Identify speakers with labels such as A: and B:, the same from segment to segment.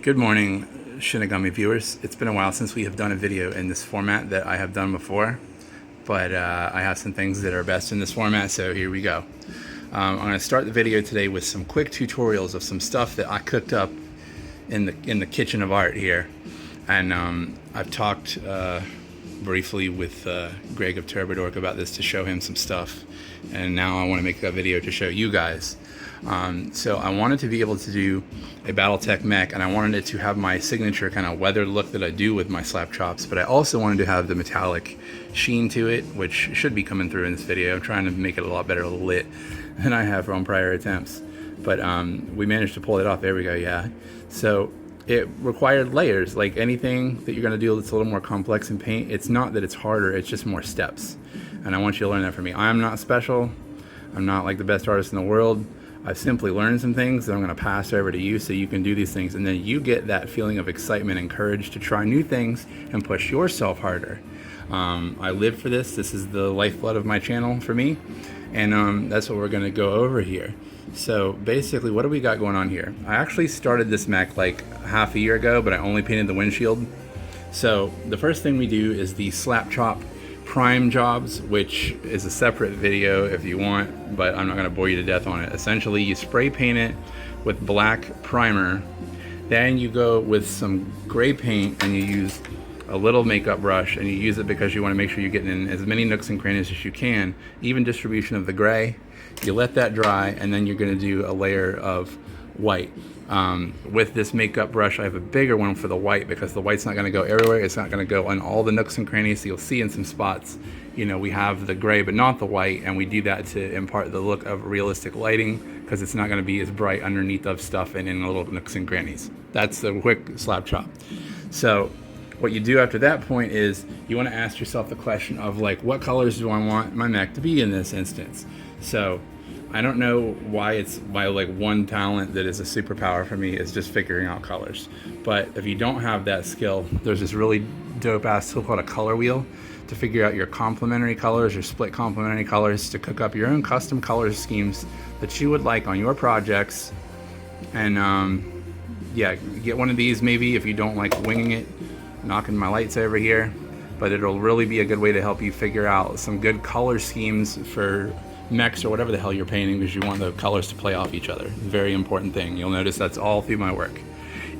A: Good morning, Shinigami viewers. It's been a while since we have done a video in this format that I have done before, but I have some things that are best in this format, so here we go. I'm going to start the video today with some quick tutorials of some stuff that I cooked up in the kitchen of art here, and I've talked briefly with Greg of Turbodork about this to show him some stuff, and now I want to make a video to show you guys. So I wanted to be able to do a Battletech mech, and I wanted it to have my signature kind of weathered look that I do with my slap chops, but I also wanted to have the metallic sheen to it, which should be coming through in this video. I'm trying to make it a lot better lit than I have on prior attempts, but we managed to pull it off. There we go. Yeah, so it required layers. Like anything that you're going to do that's a little more complex in paint, it's not that it's harder, it's just more steps, and I want you to learn that from me. I'm not special. I'm not like the best artist in the world. I've simply learned some things that I'm going to pass over to you so you can do these things, and then you get that feeling of excitement and courage to try new things and push yourself harder. I live for this. This is the lifeblood of my channel for me, and that's what we're going to go over here. So basically, what do we got going on here? I actually started this mech like half a year ago, but I only painted the windshield. So the first thing we do is the slap chop prime jobs, which is a separate video if you want, but I'm not going to bore you to death on it. Essentially, you spray paint it with black primer, then you go with some gray paint and you use a little makeup brush, and you use it because you want to make sure you're getting in as many nooks and crannies as you can, even distribution of the gray. You let that dry, and then you're going to do a layer of white. With this makeup brush, I have a bigger one for the white because the white's not going to go everywhere. It's not going to go on all the nooks and crannies, so you'll see in some spots, you know, we have the gray but not the white, and we do that to impart the look of realistic lighting because it's not going to be as bright underneath of stuff and in the little nooks and crannies. That's the quick slap chop. So what you do after that point is you want to ask yourself the question of, like, what colors do I want my mech to be in this instance? So I don't know why it's like one talent that is a superpower for me is just figuring out colors. But if you don't have that skill, there's this really dope ass tool called a color wheel to figure out your complementary colors, your split complementary colors, to cook up your own custom color schemes that you would like on your projects. And yeah, get one of these maybe if you don't like winging it, knocking my lights over here. But it'll really be a good way to help you figure out some good color schemes for mechs or whatever the hell you're painting, because you want the colors to play off each other. Very important thing. You'll notice that's all through my work.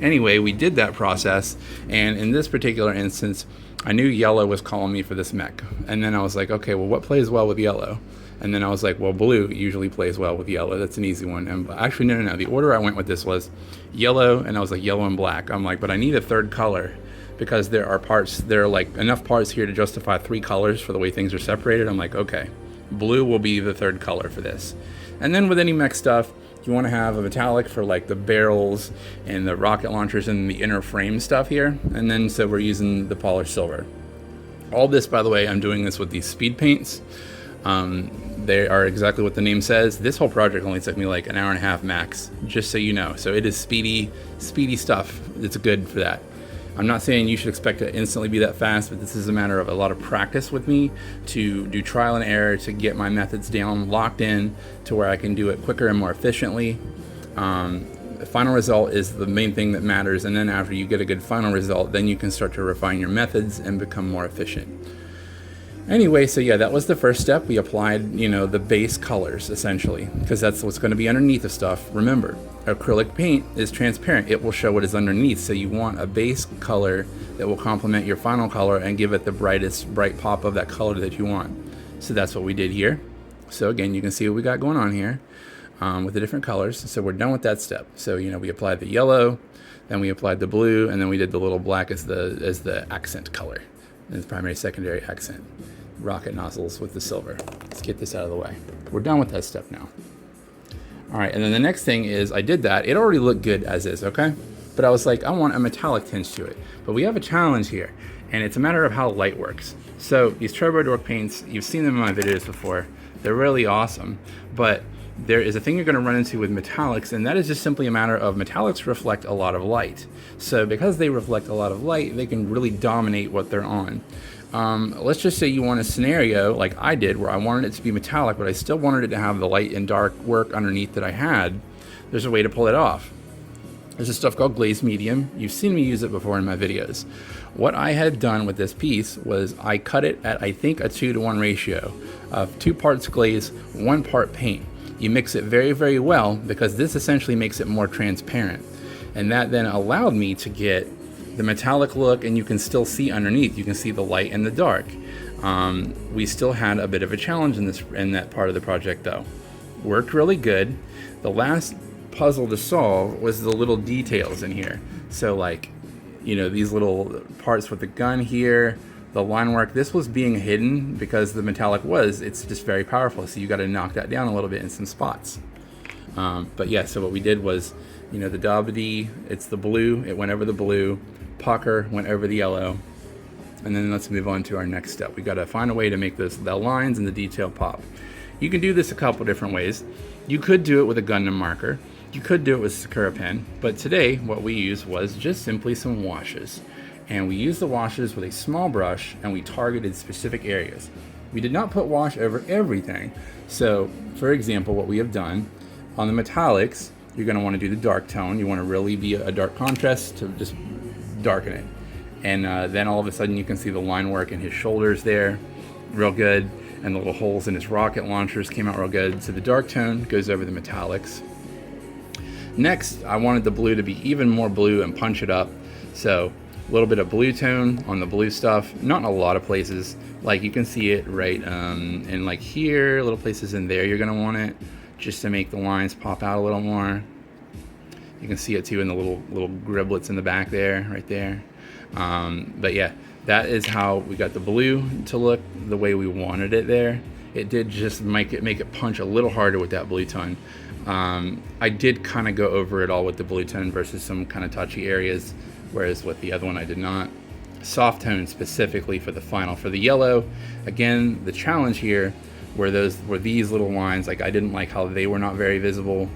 A: Anyway, we did that process, and in this particular instance, I knew yellow was calling me for this mech. And then I was like, okay, well, what plays well with yellow? And then I was like, well, blue usually plays well with yellow. That's an easy one. And actually, no. The order I went with this was yellow, and I was like, yellow and black. I'm like, but I need a third color, because there are like enough parts here to justify 3 colors for the way things are separated. I'm like, okay, blue will be the third color for this. And then with any mech stuff, you want to have a metallic for like the barrels and the rocket launchers and the inner frame stuff here. And then so we're using the polished silver. All this, by the way, I'm doing this with these speed paints. They are exactly what the name says. This whole project only took me like an hour and a half max, just so you know. So it is speedy stuff. It's good for that. I'm not saying you should expect to instantly be that fast, but this is a matter of a lot of practice with me to do trial and error to get my methods down, locked in to where I can do it quicker and more efficiently. The final result is the main thing that matters, and then after you get a good final result, then you can start to refine your methods and become more efficient. Anyway, so yeah, that was the first step. We applied, you know, the base colors essentially, because that's what's going to be underneath the stuff. Remember, acrylic paint is transparent. It will show what is underneath. So you want a base color that will complement your final color and give it the bright pop of that color that you want. So that's what we did here. So again, you can see what we got going on here with the different colors. So we're done with that step. So, you know, we applied the yellow, then we applied the blue, and then we did the little black as the accent color. And the primary, secondary accent. Rocket nozzles with the silver. Let's get this out of the way. We're done with that step now. All right, and then the next thing is I did that. It already looked good as is, okay? But I was like, I want a metallic tinge to it. But we have a challenge here, and it's a matter of how light works. So these Turbodork paints, you've seen them in my videos before. They're really awesome, but there is a thing you're going to run into with metallics, and that is just simply a matter of metallics reflect a lot of light. So because they reflect a lot of light, they can really dominate what they're on. Let's just say you want a scenario like I did where I wanted it to be metallic, but I still wanted it to have the light and dark work underneath that I had. There's a way to pull it off. There's this stuff called glaze medium. You've seen me use it before in my videos. What I had done with this piece was I cut it at, I think, a 2-to-1 ratio of 2 parts glaze, 1 part paint. You mix it very, very well because this essentially makes it more transparent. And that then allowed me to get the metallic look, and you can still see underneath. You can see the light and the dark. We still had a bit of a challenge in that part of the project though. Worked really good. The last puzzle to solve was the little details in here. So like, you know, these little parts with the gun here, the line work, this was being hidden because the metallic it's just very powerful. So you got to knock that down a little bit in some spots. But yeah, so what we did was, you know, the Dabadi, it's the blue, it went over the blue, pucker went over the yellow. And then let's move on to our next step. We got to find a way to make the lines and the detail pop. You can do this a couple different ways. You could do it with a Gundam marker. You could do it with Sakura pen, but today what we used was just simply some washes. And we used the washes with a small brush and we targeted specific areas. We did not put wash over everything. So for example, what we have done on the metallics, you're going to want to do the dark tone. You want to really be a dark contrast to just darken it. And then all of a sudden you can see the line work in his shoulders there, real good. And the little holes in his rocket launchers came out real good. So the dark tone goes over the metallics. Next, I wanted the blue to be even more blue and punch it up. So a little bit of blue tone on the blue stuff, not in a lot of places. Like you can see it right in like here, little places in there you're gonna want it just to make the lines pop out a little more. You can see it too in the little griblets in the back there, right there. But yeah, that is how we got the blue to look the way we wanted it there. It did just make it punch a little harder with that blue tone. I did kind of go over it all with the blue tone versus some kind of touchy areas, whereas with the other one I did not. Soft tone specifically for the final. For the yellow, again, the challenge here were these little lines. Like I didn't like how they were not very visible,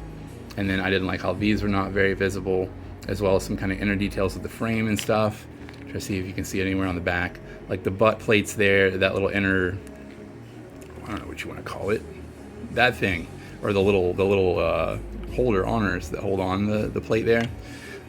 A: and then I didn't like how these were not very visible, as well as some kind of inner details of the frame and stuff. Try to see if you can see it anywhere on the back. Like the butt plates there, that little inner, I don't know what you want to call it, that thing. Or the little holder honors that hold on the plate there.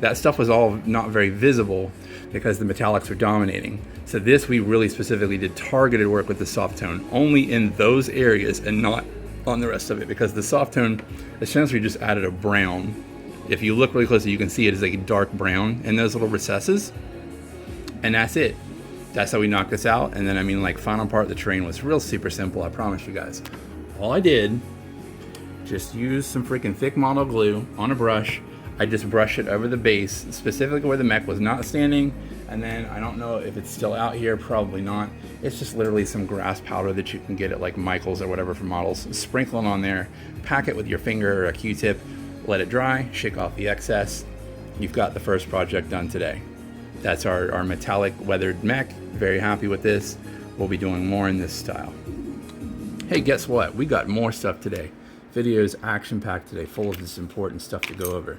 A: That stuff was all not very visible because the metallics were dominating. So this we really specifically did targeted work with the soft tone, only in those areas and not on the rest of it, because the soft tone essentially just added a brown. If you look really closely, you can see it is like a dark brown in those little recesses. And that's it. That's how we knocked this out. And then, I mean, like final part of the terrain was real super simple, I promise you guys. All I did, just use some freaking thick model glue on a brush. I just brush it over the base, specifically where the mech was not standing. And then I don't know if it's still out here, probably not. It's just literally some grass powder that you can get at like Michael's or whatever for models. Sprinkle it on there, pack it with your finger or a Q-tip, let it dry, shake off the excess. You've got the first project done today. That's our metallic weathered mech. Very happy with this. We'll be doing more in this style. Hey, guess what? We got more stuff today. Video's action-packed today, full of this important stuff to go over.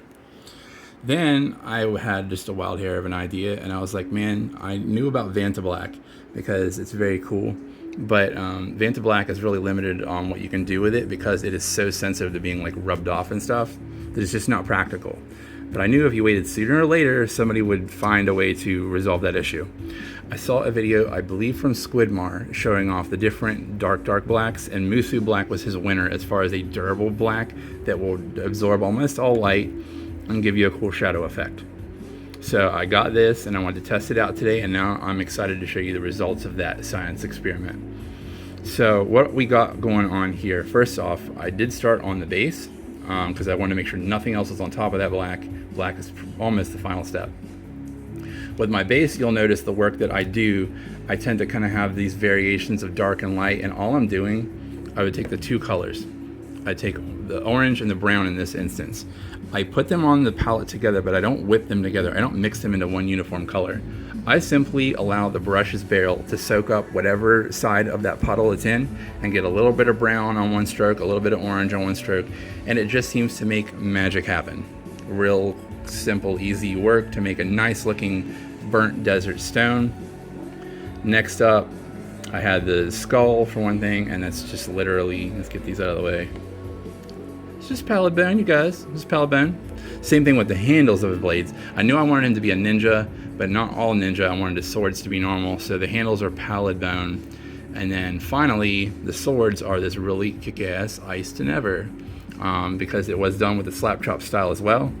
A: Then I had just a wild hair of an idea, and I was like, man, I knew about Vanta Black because it's very cool, but Vanta Black is really limited on what you can do with it because it is so sensitive to being like rubbed off and stuff that it's just not practical. But I knew if you waited sooner or later, somebody would find a way to resolve that issue. I saw a video, I believe from Squidmar, showing off the different dark blacks, and Musou Black was his winner as far as a durable black that will absorb almost all light and give you a cool shadow effect. So I got this and I wanted to test it out today, and now I'm excited to show you the results of that science experiment. So what we got going on here, first off, I did start on the base because I wanted to make sure nothing else was on top of that black. Black is almost the final step. With my base, you'll notice the work that I do, I tend to kind of have these variations of dark and light, and all I'm doing, I would take the two colors. I take the orange and the brown in this instance. I put them on the palette together, but I don't whip them together. I don't mix them into one uniform color. I simply allow the brush's barrel to soak up whatever side of that puddle it's in and get a little bit of brown on one stroke, a little bit of orange on one stroke, and it just seems to make magic happen. Real simple, easy work to make a nice looking burnt desert stone. Next up, I had the skull for one thing, and that's just literally, let's get these out of the way. It's just palette bone, you guys. Just palette bone. Same thing with the handles of the blades. I knew I wanted him to be a ninja, but not all ninja. I wanted the swords to be normal, so the handles are palette bone. And then finally, the swords are this really kick-ass Ice to Never, because it was done with the slap chop style as well.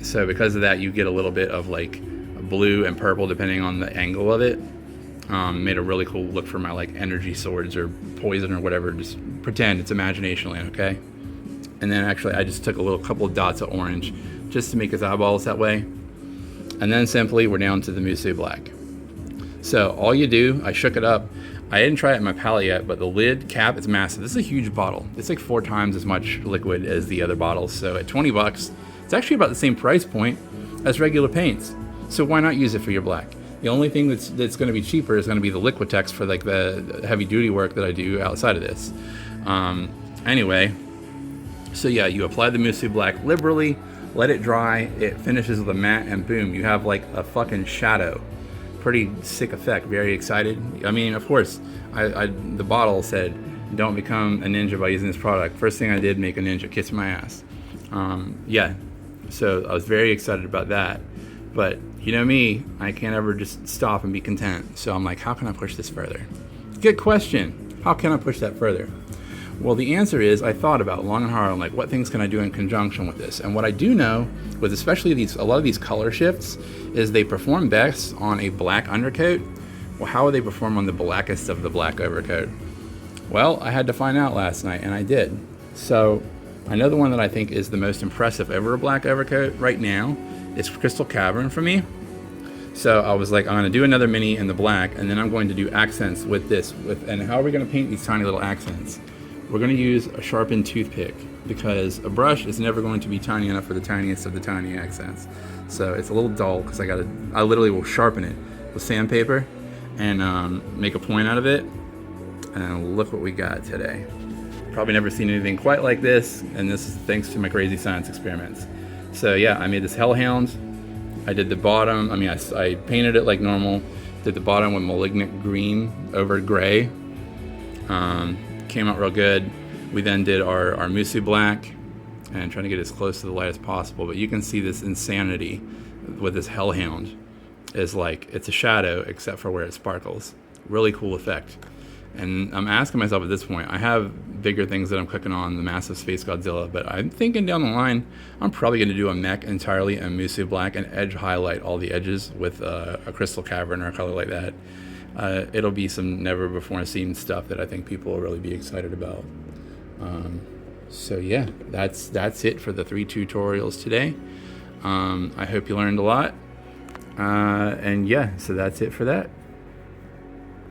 A: So because of that, you get a little bit of like blue and purple depending on the angle of it. Made a really cool look for my like energy swords or poison or whatever. Just pretend it's imagination land, okay? And then actually I just took a couple of dots of orange just to make his eyeballs that way. And then simply we're down to the musou black. So all you do, I shook it up. I didn't try it in my palette yet, but the lid cap is massive. This is a huge bottle. It's like 4 times as much liquid as the other bottles. So at 20 bucks, it's actually about the same price point as regular paints. So why not use it for your black? The only thing that's going to be cheaper is going to be the Liquitex for like the heavy duty work that I do outside of this. Anyway, so yeah, you apply the musou black liberally, let it dry, it finishes with a matte, and boom, you have like a fucking shadow. Pretty sick effect. Very excited. I mean, of course, the bottle said, "Don't become a ninja by using this product." First thing I did, make a ninja, kiss my ass. Yeah, so I was very excited about that. But you know me, I can't ever just stop and be content. So I'm like, how can I push this further? Good question. How can I push that further? Well, the answer is I thought about long and hard on like what things can I do in conjunction with this. And what I do know with especially a lot of these color shifts is they perform best on a black undercoat. Well, how would they perform on the blackest of the black overcoat? Well, I had to find out last night, and I did. So I know the one that I think is the most impressive over a black overcoat right now is Crystal Cavern for me. So I was like, I'm going to do another mini in the black, and then I'm going to do accents with this. And how are we going to paint these tiny little accents? We're going to use a sharpened toothpick, because a brush is never going to be tiny enough for the tiniest of the tiny accents. So it's a little dull because I literally will sharpen it with sandpaper and make a point out of it. And look what we got today. Probably never seen anything quite like this, and this is thanks to my crazy science experiments. So yeah, I made this Hellhound. I did the bottom, I painted it like normal, did the bottom with Malignant Green over gray. Came out real good. We then did our musou black, and trying to get as close to the light as possible, but you can see this insanity with this Hellhound is like, it's a shadow except for where it sparkles. Really cool effect. And I'm asking myself at this point, I have bigger things that I'm cooking on, the massive Space Godzilla, but I'm thinking down the line, I'm probably going to do a mech entirely in musou black and edge highlight all the edges with a Crystal Cavern or a color like that. It'll be some never before seen stuff that I think people will really be excited about. So yeah, that's it for the 3 tutorials today. I hope you learned a lot. And yeah, so that's it for that.